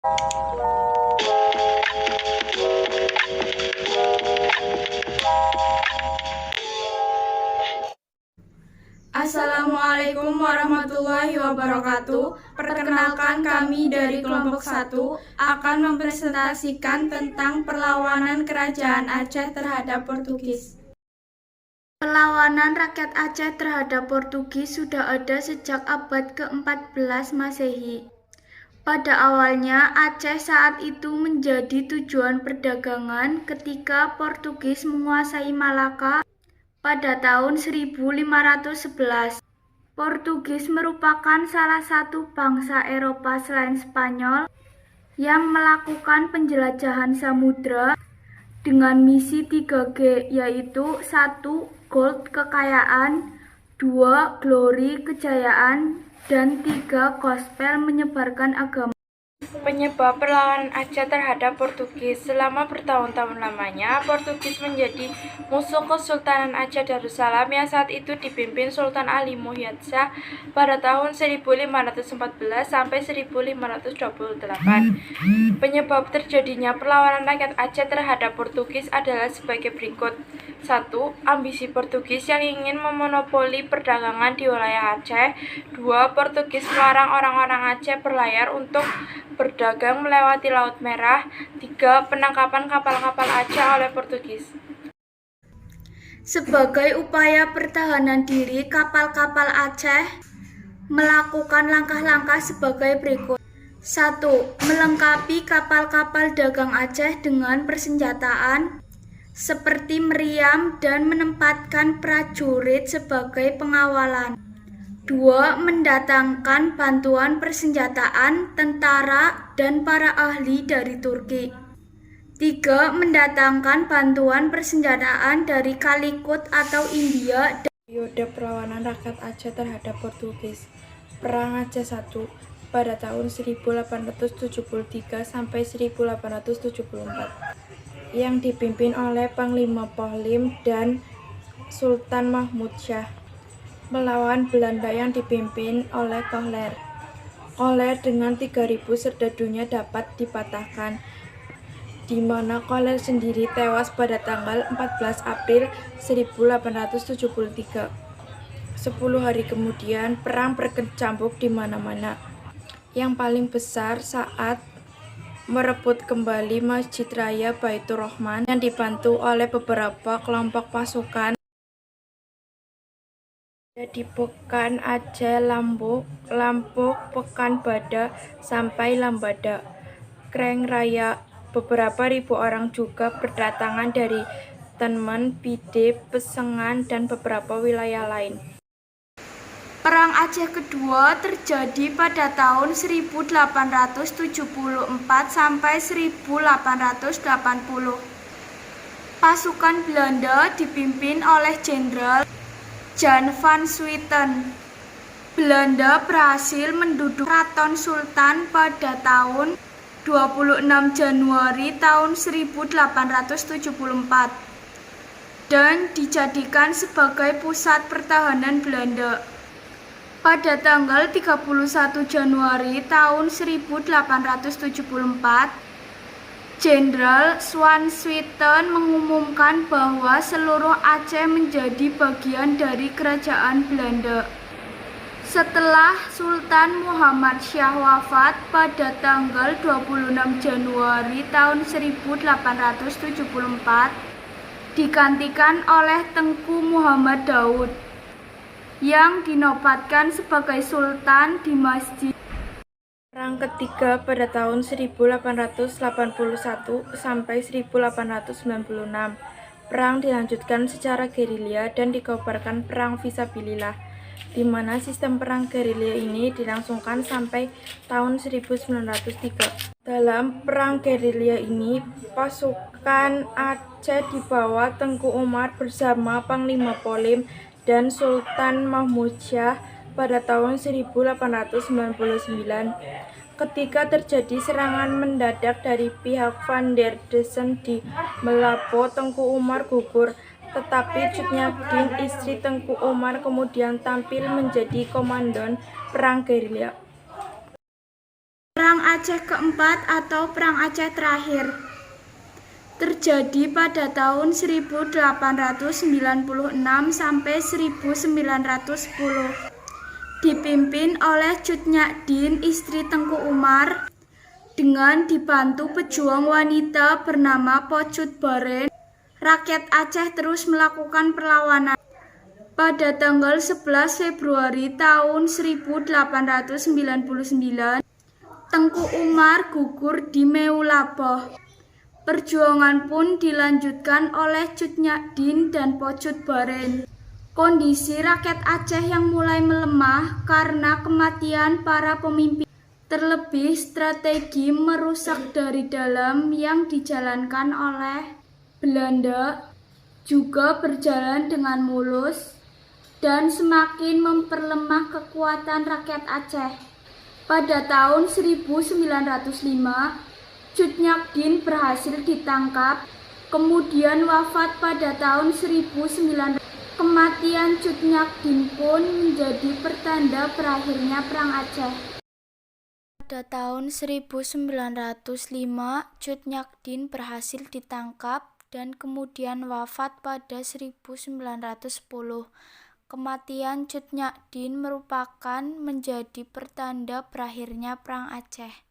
Assalamualaikum warahmatullahi wabarakatuh. Perkenalkan, kami dari kelompok 1 akan mempresentasikan tentang perlawanan Kerajaan Aceh terhadap Portugis. Perlawanan rakyat Aceh terhadap Portugis sudah ada sejak abad ke-14 Masehi. Pada awalnya, Aceh saat itu menjadi tujuan perdagangan ketika Portugis menguasai Malaka pada tahun 1511. Portugis merupakan salah satu bangsa Eropa selain Spanyol yang melakukan penjelajahan samudra dengan misi 3G, yaitu 1. Gold kekayaan, 2. Glory kejayaan, dan 3. Gospel menyebarkan agama. Penyebab perlawanan Aceh terhadap Portugis. Selama bertahun-tahun lamanya, Portugis menjadi musuh Kesultanan Aceh Darussalam yang saat itu dipimpin Sultan Ali Muhammad Shah pada tahun 1514 sampai 1528. Penyebab terjadinya perlawanan rakyat Aceh terhadap Portugis adalah sebagai berikut. 1. Ambisi Portugis yang ingin memonopoli perdagangan di wilayah Aceh. 2. Portugis melarang orang-orang Aceh berlayar untuk berdagang melewati Laut Merah. 3. Penangkapan kapal-kapal Aceh oleh Portugis. Sebagai upaya pertahanan diri, kapal-kapal Aceh melakukan langkah-langkah sebagai berikut. 1. Melengkapi kapal-kapal dagang Aceh dengan persenjataan seperti meriam dan menempatkan prajurit sebagai pengawalan. 2. Mendatangkan bantuan persenjataan, tentara, dan para ahli dari Turki. 3. Mendatangkan bantuan persenjataan dari Calicut atau India. Periode perlawanan rakyat Aceh terhadap Portugis. Perang Aceh I pada tahun 1873 sampai 1874 yang dipimpin oleh Panglima Polim dan Sultan Mahmud Shah melawan Belanda yang dipimpin oleh Kohler. Kohler dengan 3.000 serdadunya dapat dipatahkan, di mana Kohler sendiri tewas pada tanggal 14 April 1873. 10 hari kemudian, perang berkecamuk di mana-mana. Yang paling besar saat merebut kembali Masjid Raya Baitur Rahman yang dibantu oleh beberapa kelompok pasukan di Pekan Aceh, Lombok, Pekan Bada, sampai Lambada, Kreng Raya. Beberapa ribu orang juga berdatangan dari Tenmen, Pide, Pesengan, dan beberapa wilayah lain. Perang Aceh kedua terjadi pada tahun 1874 sampai 1880. Pasukan Belanda dipimpin oleh Jenderal Jan van Swieten. Belanda berhasil menduduki Keraton Sultan pada tahun 26 Januari tahun 1874 dan dijadikan sebagai pusat pertahanan Belanda. Pada tanggal 31 Januari tahun 1874, Jenderal Van Swieten mengumumkan bahwa seluruh Aceh menjadi bagian dari kerajaan Belanda. Setelah Sultan Muhammad Shah wafat pada tanggal 26 Januari tahun 1874, digantikan oleh Tengku Muhammad Daud yang dinobatkan sebagai Sultan di Masjid. Perang ketiga pada tahun 1881 sampai 1896. Perang dilanjutkan secara gerilya dan dikabarkan perang fisabilillah, di mana sistem perang gerilya ini dilangsungkan sampai tahun 1903. Dalam perang gerilya ini, pasukan Aceh di bawah Tengku Umar bersama Panglima Polim dan Sultan Mahmud Shah pada tahun 1899. Ketika terjadi serangan mendadak dari pihak Van der Dessen di Melapo, Tengku Umar gugur, tetapi Cutnyadin, istri Tengku Umar, kemudian tampil menjadi komandan perang gerilya. Perang Aceh keempat atau Perang Aceh terakhir terjadi pada tahun 1896 sampai 1910. Dipimpin oleh Cut Nyak Dien, istri Tengku Umar, dengan dibantu pejuang wanita bernama Po Cut Boren. Rakyat Aceh terus melakukan perlawanan. Pada tanggal 11 Februari tahun 1899, Tengku Umar gugur di Meulaboh. Perjuangan pun dilanjutkan oleh Cut Nyak Dien dan Po Cut Boren. Kondisi rakyat Aceh yang mulai melemah karena kematian para pemimpin, terlebih strategi merusak dari dalam yang dijalankan oleh Belanda, juga berjalan dengan mulus dan semakin memperlemah kekuatan rakyat Aceh. Pada tahun 1905, Cut Nyak Dien berhasil ditangkap, kemudian wafat pada tahun 1900. Kematian Cut Nyak Dien pun menjadi pertanda berakhirnya Perang Aceh. Pada tahun 1905, Cut Nyak Dien berhasil ditangkap dan kemudian wafat pada 1910. Kematian Cut Nyak Dien merupakan menjadi pertanda berakhirnya Perang Aceh.